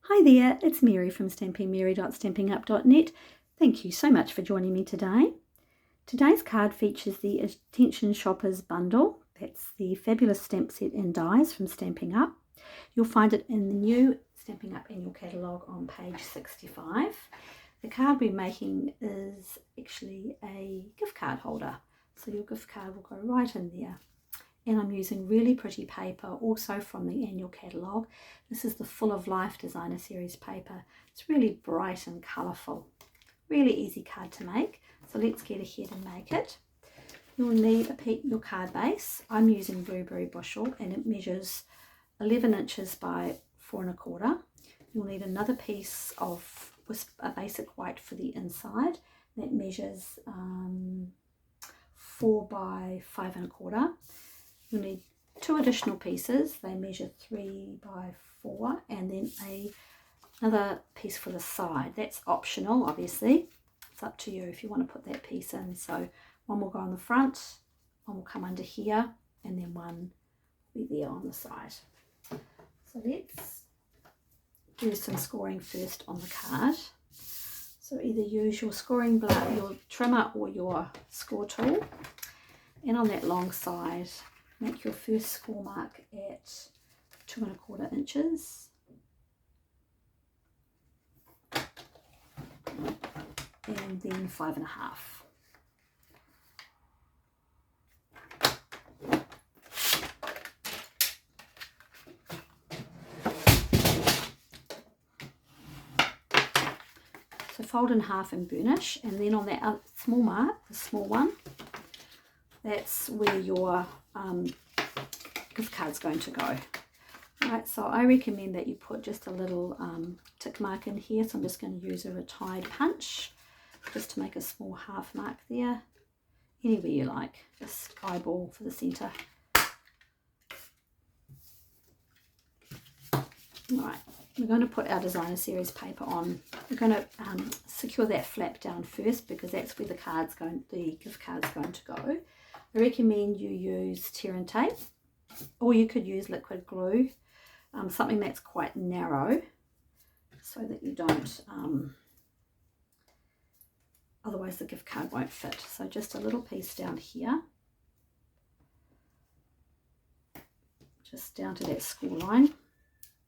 Hi there, it's Mary from stampingmary.stampingup.net. Thank you so much for joining me today. Today's card features the Attention Shoppers bundle. That's the fabulous stamp set and dies from Stampin' Up. You'll find it in the new Stampin' Up annual catalogue on page 65. The card we're making is actually a gift card holder, so your gift card will go right in there. And I'm using really pretty paper, also from the annual catalogue. This is the Full of Life Designer Series paper. It's really bright and colourful. Really easy card to make. So let's get ahead and make it. You'll need your card base. I'm using Blueberry Bushel and it measures 11 inches by 4 1/4. You'll need another piece of a basic white for the inside. That measures 4 by 5 1/4. You'll need 2 additional pieces. They measure 3 by 4, and then another piece for the side. That's optional, obviously. It's up to you if you want to put that piece in. So one will go on the front, one will come under here, and then one will be there on the side. So let's do some scoring first on the card. So either use your scoring blade, your trimmer, or your score tool, and on that long side, make your first score mark at 2 1/4 inches. And then 5 1/2. So fold in half and burnish, and then on that small mark, the small one, that's where your gift card's going to go. Alright, so I recommend that you put just a little tick mark in here. So I'm just going to use a retired punch just to make a small half mark there. Anywhere you like, just eyeball for the centre. Alright, we're going to put our designer series paper on. We're going to secure that flap down first because that's where the gift card's going to go. I recommend you use tear and tape, or you could use liquid glue, something that's quite narrow so that you don't, otherwise the gift card won't fit. So just a little piece down here, just down to that score line,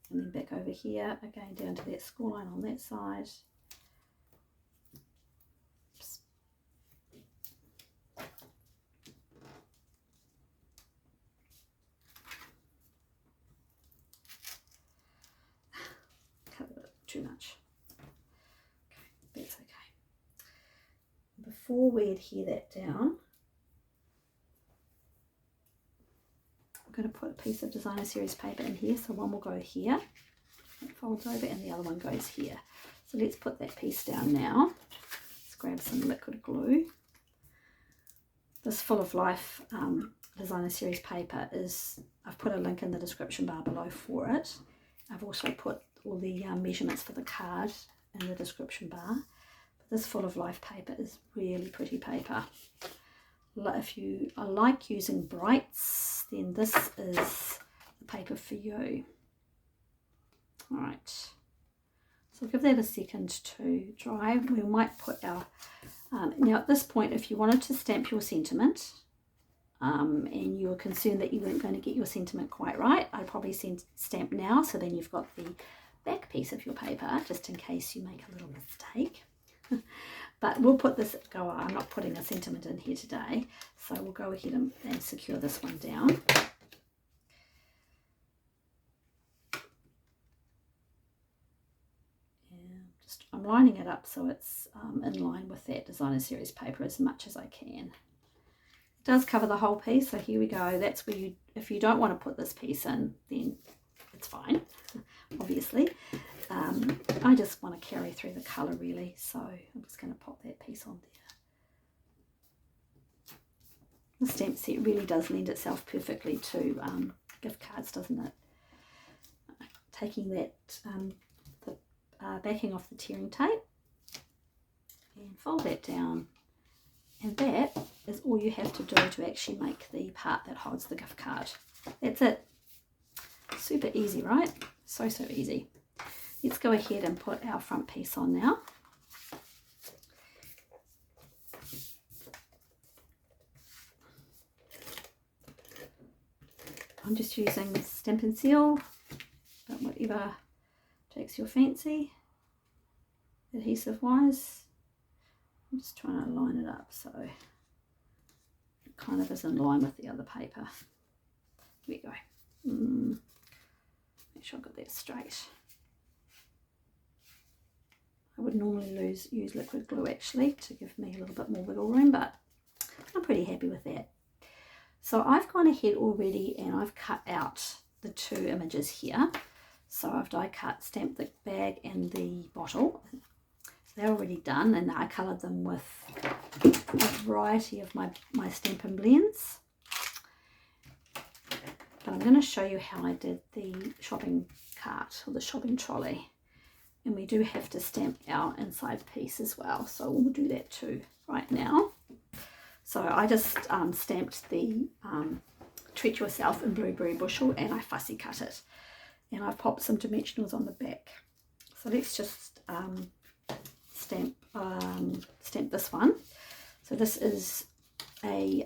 and then back over here, again down to that score line on that side. Too much. Okay, that's okay. Before we adhere that down, I'm going to put a piece of designer series paper in here. So one will go here, it folds over, and the other one goes here. So let's put that piece down now. Let's grab some liquid glue. This Full of Life designer series paper I've put a link in the description bar below for it. I've also put all the measurements for the card in the description bar. But this Full of Life paper is really pretty paper. If you like using brights, then this is the paper for you. Alright, so give that a second to dry. We might put our, now at this point, if you wanted to stamp your sentiment, and you were concerned that you weren't going to get your sentiment quite right, I'd probably stamp now, so then you've got the back piece of your paper just in case you make a little mistake. But we'll put this, I'm not putting a sentiment in here today, so we'll go ahead and secure this one down. And I'm lining it up so it's in line with that designer series paper as much as I can. It does cover the whole piece, so here we go. That's where if you don't want to put this piece in, then it's fine, obviously. I just want to carry through the colour really, so I'm just going to pop that piece on there. The stamp set really does lend itself perfectly to gift cards, doesn't it? Taking that, the backing off the tearing tape, and fold that down, and that is all you have to do to actually make the part that holds the gift card. That's it. Super easy, right? So easy. let's go ahead and put our front piece on now. I'm just using Stampin' Seal, but whatever takes your fancy, adhesive wise. I'm just trying to line it up so it kind of is in line with the other paper. There we go. Make sure I got that straight. I would normally use liquid glue actually to give me a little bit more wiggle room, but I'm pretty happy with that. So I've gone ahead already and I've cut out the two images here. So I've die cut, stamped the bag and the bottle. So they're already done, and I coloured them with a variety of my Stampin' blends. But I'm going to show you how I did the shopping cart or the shopping trolley. And we do have to stamp our inside piece as well. So we'll do that too right now. So I just stamped the Treat Yourself in Blueberry Bushel and I fussy cut it. And I've popped some dimensionals on the back. So let's just stamp this one. So this is a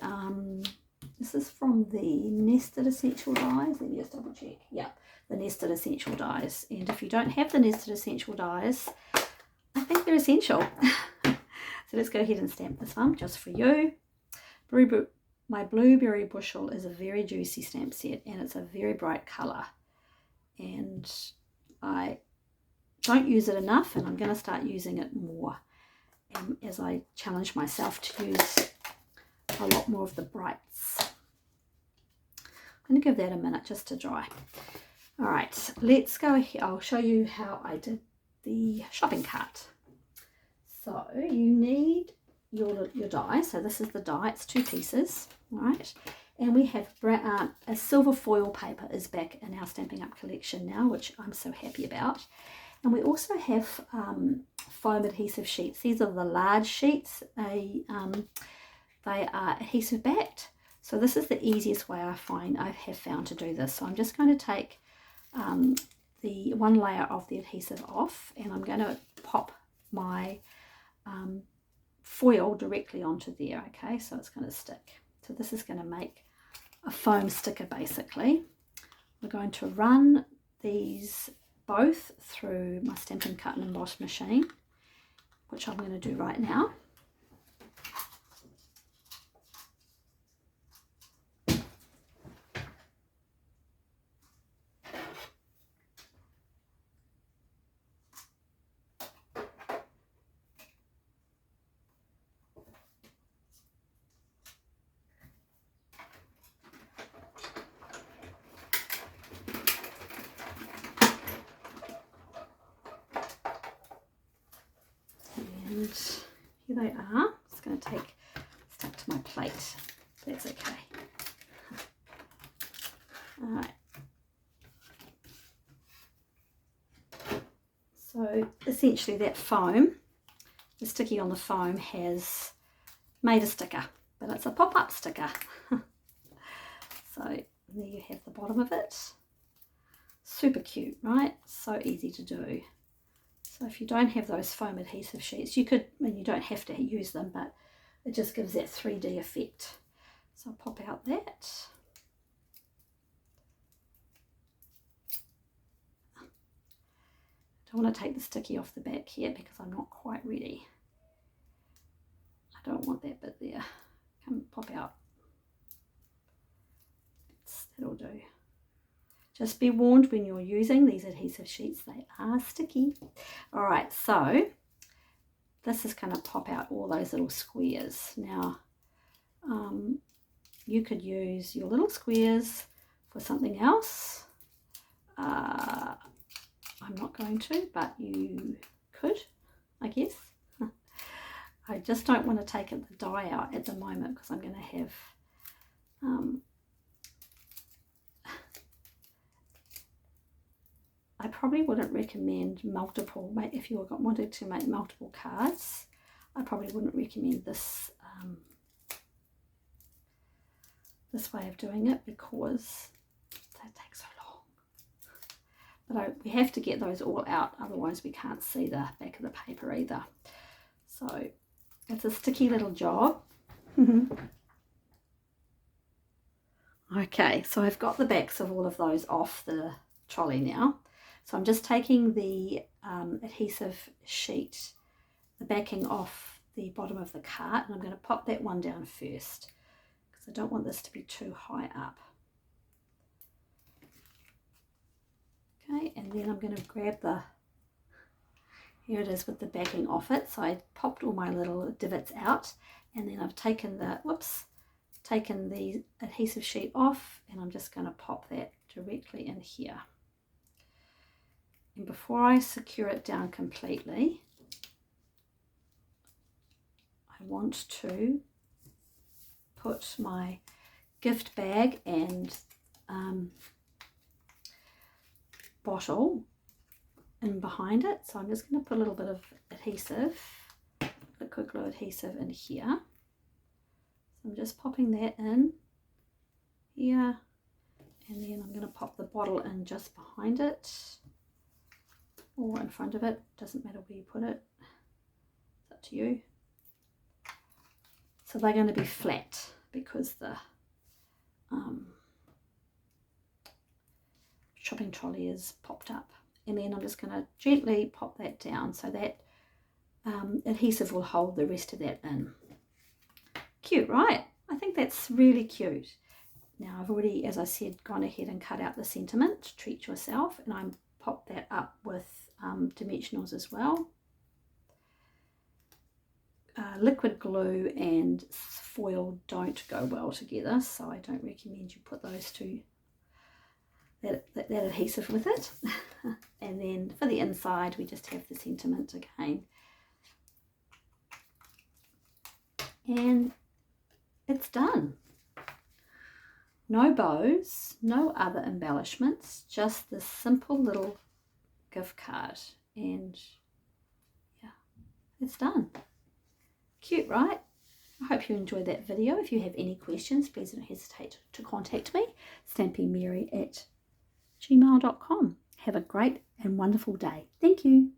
this is from the Nested Essential Dies. Let me just double check. Yeah, the Nested Essential Dies. And if you don't have the Nested Essential Dies, I think they're essential. So let's go ahead and stamp this one just for you. My Blueberry Bushel is a very juicy stamp set and it's a very bright colour. And I don't use it enough, and I'm going to start using it more as I challenge myself to use a lot more of the brights. I'm going to give that a minute just to dry. All right, let's go ahead. I'll show you how I did the shopping cart. So you need your die. So this is the die. It's 2 pieces, right? And we have a silver foil paper is back in our Stampin' Up collection now, which I'm so happy about. And we also have foam adhesive sheets. These are the large sheets. They are adhesive backed. So this is the easiest way I have found to do this. So I'm just going to take the one layer of the adhesive off, and I'm going to pop my foil directly onto there. Okay, so it's going to stick. So this is going to make a foam sticker basically. We're going to run these both through my Stampin' Cut and Emboss machine, which I'm going to do right now. And here they are. It's going to stuck to my plate. That's okay. All right. So essentially that foam, the sticky on the foam, has made a sticker, but it's a pop-up sticker. So there you have the bottom of it. Super cute, right? So easy to do. So if you don't have those foam adhesive sheets, you could, and you don't have to use them, but it just gives that 3D effect. So I'll pop out that. I don't want to take the sticky off the back here because I'm not quite ready. I don't want that bit there. Come pop out. That'll do. Just be warned when you're using these adhesive sheets, they are sticky. All right, so this is going to pop out all those little squares. Now, you could use your little squares for something else. I'm not going to, but you could, I guess. I just don't want to take the die out at the moment because I'm going to have I probably wouldn't recommend multiple, if you wanted to make multiple cards, I probably wouldn't recommend this this way of doing it because that takes so long. But we have to get those all out, otherwise we can't see the back of the paper either. So it's a sticky little job. Okay, so I've got the backs of all of those off the trolley now. So I'm just taking the adhesive sheet, the backing off the bottom of the cart, and I'm going to pop that one down first because I don't want this to be too high up. Okay, and then I'm going to grab the, here it is with the backing off it. So I popped all my little divots out, and then I've taken the, taken the adhesive sheet off, and I'm just going to pop that directly in here. And before I secure it down completely, I want to put my gift bag and bottle in behind it. So I'm just going to put a little bit of adhesive, liquid glue adhesive in here. So I'm just popping that in here, and then I'm going to pop the bottle in just behind it or in front of it, doesn't matter where you put it, it's up to you. So they're going to be flat because the shopping trolley is popped up. And then I'm just going to gently pop that down so that adhesive will hold the rest of that in. Cute, right? I think that's really cute. Now I've already, as I said, gone ahead and cut out the sentiment, treat yourself, and I'm popped that up with dimensionals as well. Liquid glue and foil don't go well together, so I don't recommend you put those two, that adhesive with it. And then for the inside we just have the sentiment again, and it's done. No bows, no other embellishments, just this simple little gift card, and yeah, it's done. Cute, right? I hope you enjoyed that video. If you have any questions, please don't hesitate to contact me, stampinmary@gmail.com. Have a great and wonderful day. Thank you.